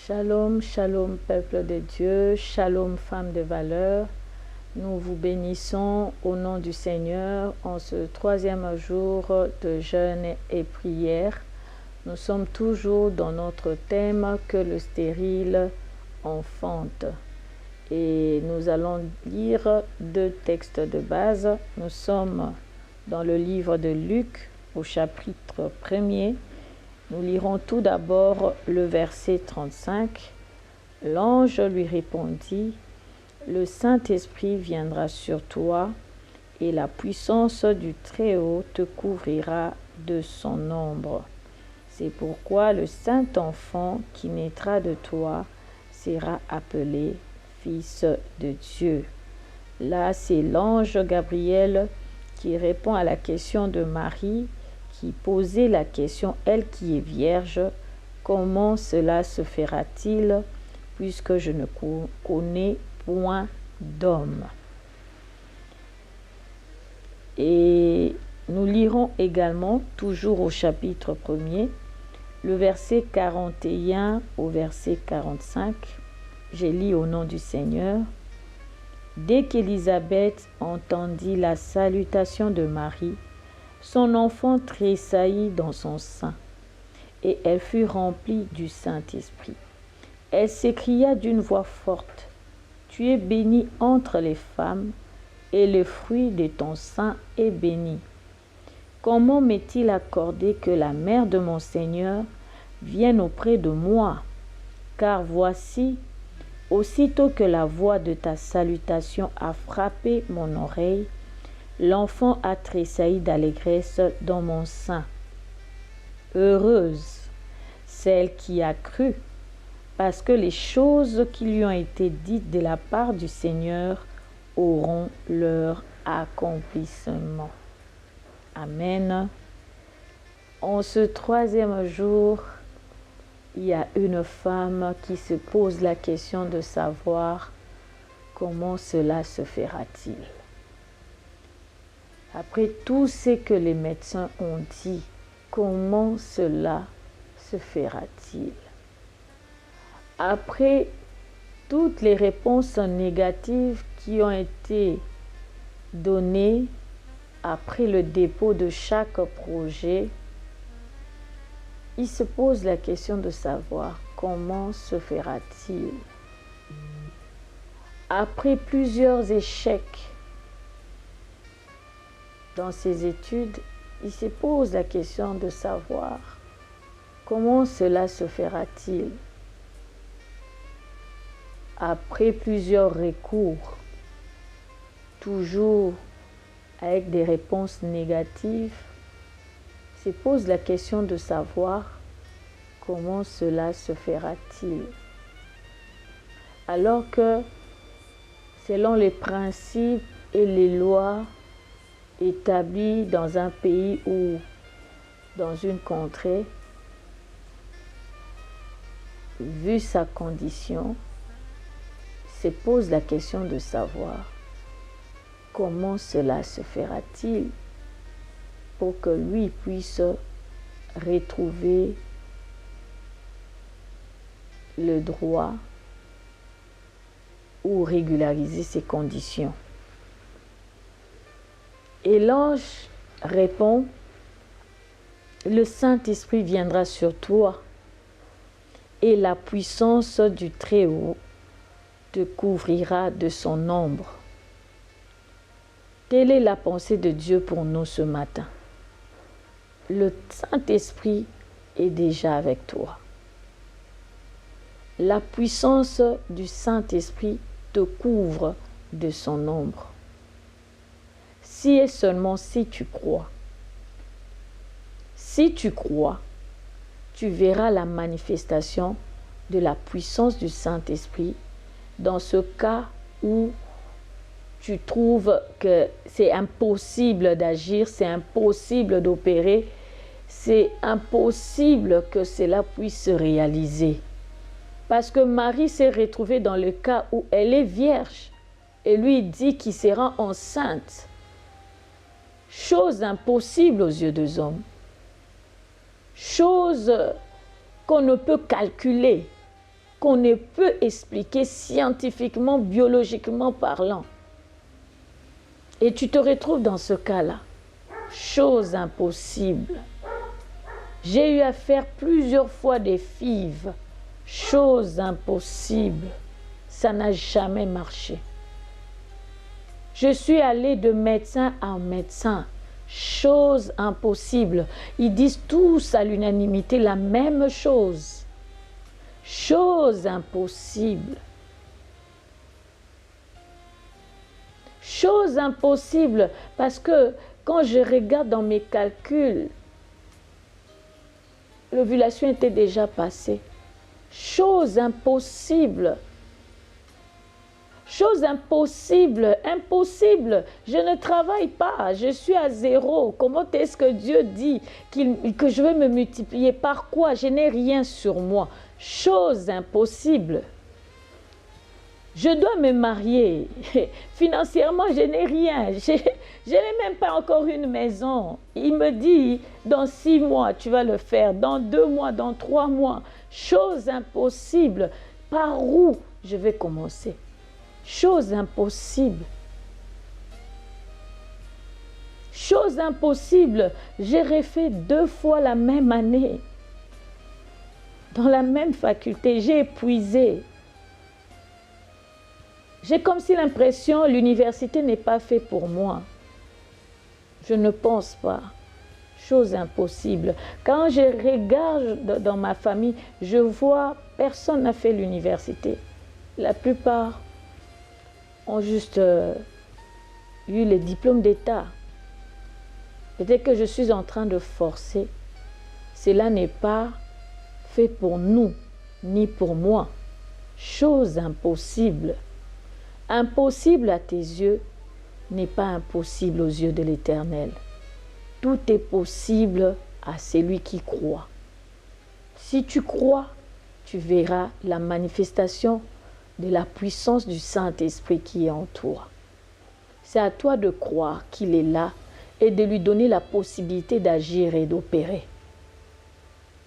Shalom, shalom peuple de Dieu, shalom femme de valeur. Nous vous bénissons au nom du Seigneur en ce troisième jour de jeûne et prière. Nous sommes toujours dans notre thème que le stérile enfante. Et nous allons lire deux textes de base. Nous sommes dans le livre de Luc au chapitre 1er. Nous lirons tout d'abord le verset 35. L'ange lui répondit, « Le Saint-Esprit viendra sur toi et la puissance du Très-Haut te couvrira de son ombre. C'est pourquoi le Saint-Enfant qui naîtra de toi sera appelé Fils de Dieu. » Là, c'est l'ange Gabriel qui répond à la question de Marie, qui posait la question, elle qui est vierge, comment cela se fera-t-il puisque je ne connais point d'homme. Et nous lirons également, toujours au chapitre 1er, le verset 41 au verset 45. J'ai lu au nom du Seigneur. Dès qu'Élisabeth entendit la salutation de Marie, son enfant tressaillit dans son sein, et elle fut remplie du Saint-Esprit. Elle s'écria d'une voix forte, « Tu es bénie entre les femmes, et le fruit de ton sein est béni. Comment m'est-il accordé que la mère de mon Seigneur vienne auprès de moi? Car voici, aussitôt que la voix de ta salutation a frappé mon oreille, l'enfant a tressailli d'allégresse dans mon sein. Heureuse celle qui a cru, parce que les choses qui lui ont été dites de la part du Seigneur auront leur accomplissement. Amen. En ce troisième jour, il y a une femme qui se pose la question de savoir comment cela se fera-t-il. Après tout ce que les médecins ont dit, comment cela se fera-t-il? Après toutes les réponses négatives qui ont été données après le dépôt de chaque projet, il se pose la question de savoir comment se fera-t-il. Après plusieurs échecs dans ses études, il se pose la question de savoir comment cela se fera-t-il. Après plusieurs recours, toujours avec des réponses négatives, il se pose la question de savoir comment cela se fera-t-il. Alors que, selon les principes et les lois établis dans un pays ou dans une contrée, vu sa condition, se pose la question de savoir comment cela se fera-t-il pour que lui puisse retrouver le droit ou régulariser ses conditions. Et l'ange répond, « Le Saint-Esprit viendra sur toi et la puissance du Très-Haut te couvrira de son ombre. » Telle est la pensée de Dieu pour nous ce matin. Le Saint-Esprit est déjà avec toi. La puissance du Saint-Esprit te couvre de son ombre. Si et seulement si tu crois. Si tu crois, tu verras la manifestation de la puissance du Saint-Esprit dans ce cas où tu trouves que c'est impossible d'agir, c'est impossible d'opérer, c'est impossible que cela puisse se réaliser. Parce que Marie s'est retrouvée dans le cas où elle est vierge et lui dit qu'il sera enceinte. Chose impossible aux yeux des hommes. Chose qu'on ne peut calculer, qu'on ne peut expliquer scientifiquement, biologiquement parlant. Et tu te retrouves dans ce cas-là. Chose impossible. J'ai eu à faire plusieurs fois des FIV. Chose impossible. Ça n'a jamais marché. Je suis allée de médecin en médecin. Chose impossible. Ils disent tous à l'unanimité la même chose. Chose impossible. Chose impossible parce que quand je regarde dans mes calculs, l'ovulation était déjà passée. Chose impossible. Chose impossible, impossible. Je ne travaille pas, je suis à zéro. Comment est-ce que Dieu dit que je vais me multiplier? Par quoi? Je n'ai rien sur moi. Chose impossible. Je dois me marier. Financièrement, je n'ai rien. Je n'ai même pas encore une maison. Il me dit, dans 6 mois, tu vas le faire. Dans 2 mois, dans 3 mois. Chose impossible. Par où je vais commencer? Chose impossible. Chose impossible. J'ai refait 2 fois la même année. Dans la même faculté, j'ai épuisé. J'ai comme si l'impression l'université n'est pas faite pour moi. Je ne pense pas. Chose impossible. Quand je regarde dans ma famille, je vois personne n'a fait l'université. La plupart ont juste eu les diplômes d'État. Peut-être que je suis en train de forcer. Cela n'est pas fait pour nous, ni pour moi. Chose impossible. Impossible à tes yeux n'est pas impossible aux yeux de l'Éternel. Tout est possible à celui qui croit. Si tu crois, tu verras la manifestation de la puissance du Saint-Esprit qui est en toi. C'est à toi de croire qu'il est là et de lui donner la possibilité d'agir et d'opérer.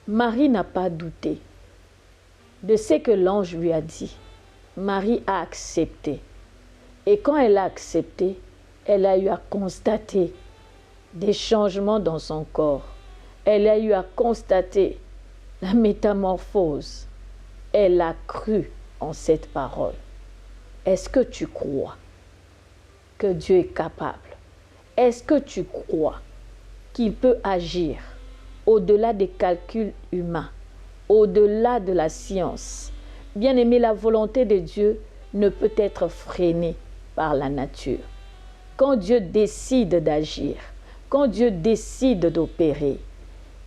Marie n'a pas douté de ce que l'ange lui a dit. Marie a accepté. Et quand elle a accepté, elle a eu à constater des changements dans son corps. Elle a eu à constater la métamorphose. Elle a cru en cette parole. Est-ce que tu crois que Dieu est capable? Est-ce que tu crois qu'il peut agir au-delà des calculs humains, au-delà de la science? Bien-aimé, la volonté de Dieu ne peut être freinée par la nature. Quand Dieu décide d'agir, quand Dieu décide d'opérer,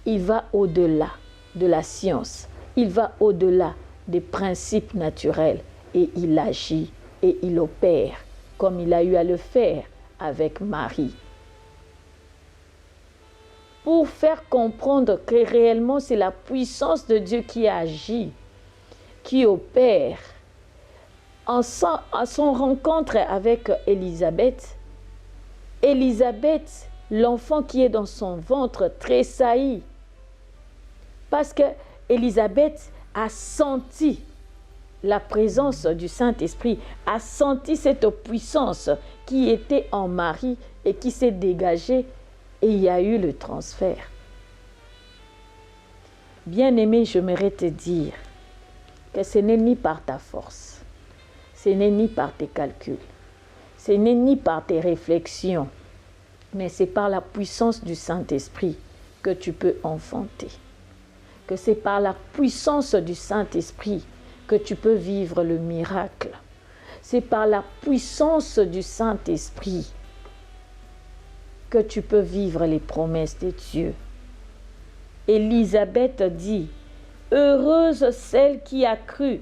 il va au-delà de la science, il va au-delà des principes naturels et il agit et il opère comme il a eu à le faire avec Marie. Pour faire comprendre que réellement c'est la puissance de Dieu qui agit, qui opère. En son rencontre avec Élisabeth, l'enfant qui est dans son ventre tressaillit. Parce que Élisabeth a senti la présence du Saint-Esprit, a senti cette puissance qui était en Marie et qui s'est dégagée et il y a eu le transfert. Bien-aimé, j'aimerais te dire que ce n'est ni par ta force, ce n'est ni par tes calculs, ce n'est ni par tes réflexions, mais c'est par la puissance du Saint-Esprit que tu peux enfanter. Que c'est par la puissance du Saint-Esprit que tu peux vivre le miracle. C'est par la puissance du Saint-Esprit que tu peux vivre les promesses de Dieu. Élisabeth dit, « Heureuse celle qui a cru,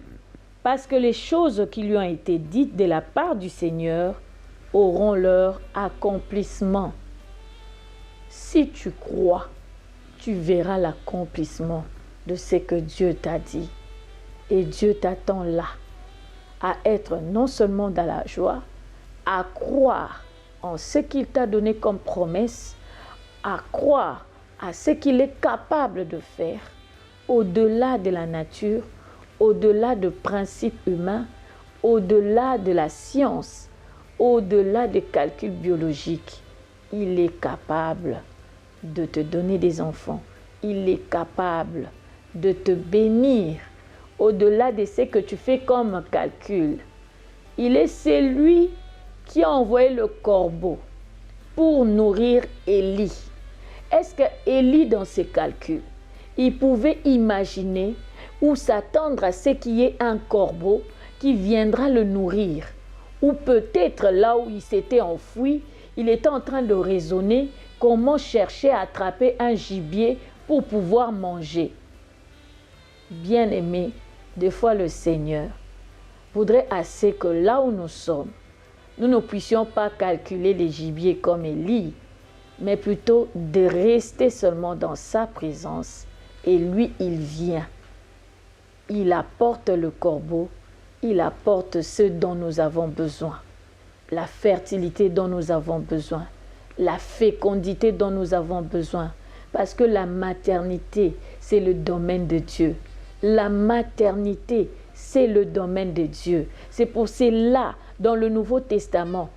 parce que les choses qui lui ont été dites de la part du Seigneur auront leur accomplissement. » Si tu crois, tu verras l'accomplissement de ce que Dieu t'a dit. Et Dieu t'attend là, à être non seulement dans la joie, à croire en ce qu'il t'a donné comme promesse, à croire à ce qu'il est capable de faire, au-delà de la nature, au-delà de principes humains, au-delà de la science, au-delà des calculs biologiques. Il est capable de te donner des enfants. Il est capable de te bénir au-delà de ce que tu fais comme calcul. Il est celui qui a envoyé le corbeau pour nourrir Élie. Est-ce que Élie, dans ses calculs, il pouvait imaginer ou s'attendre à ce qu'il y ait un corbeau qui viendra le nourrir? Ou peut-être là où il s'était enfoui, il était en train de raisonner comment chercher à attraper un gibier pour pouvoir manger. Bien-aimé, des fois le Seigneur voudrait assez que là où nous sommes, nous ne puissions pas calculer les gibiers comme Élie, mais plutôt de rester seulement dans sa présence. Et lui, il vient. Il apporte le corbeau, il apporte ce dont nous avons besoin. La fertilité dont nous avons besoin, la fécondité dont nous avons besoin. Parce que la maternité, c'est le domaine de Dieu. La maternité, c'est le domaine de Dieu. C'est pour cela, dans le Nouveau Testament,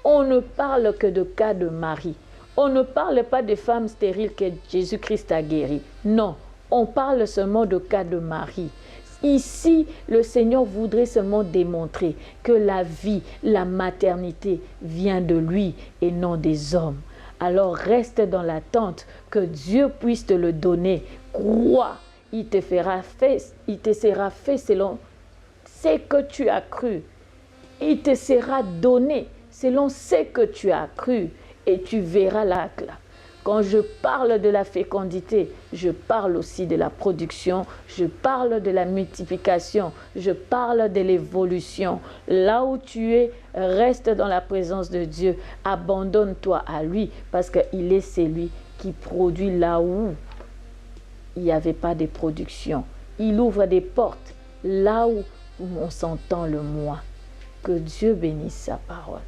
on ne parle que de cas de Marie. On ne parle pas de femmes stériles que Jésus-Christ a guéries. Non, on parle seulement de cas de Marie. Ici, le Seigneur voudrait seulement démontrer que la vie, la maternité vient de lui et non des hommes. Alors reste dans l'attente que Dieu puisse te le donner. Crois, il te sera fait selon ce que tu as cru. Il te sera donné selon ce que tu as cru et tu verras l'acte. Quand je parle de la fécondité, je parle aussi de la production, je parle de la multiplication, je parle de l'évolution. Là où tu es, reste dans la présence de Dieu, abandonne-toi à lui parce qu'il est celui qui produit là où il n'y avait pas de production. Il ouvre des portes là où on s'entend le moins. Que Dieu bénisse sa parole.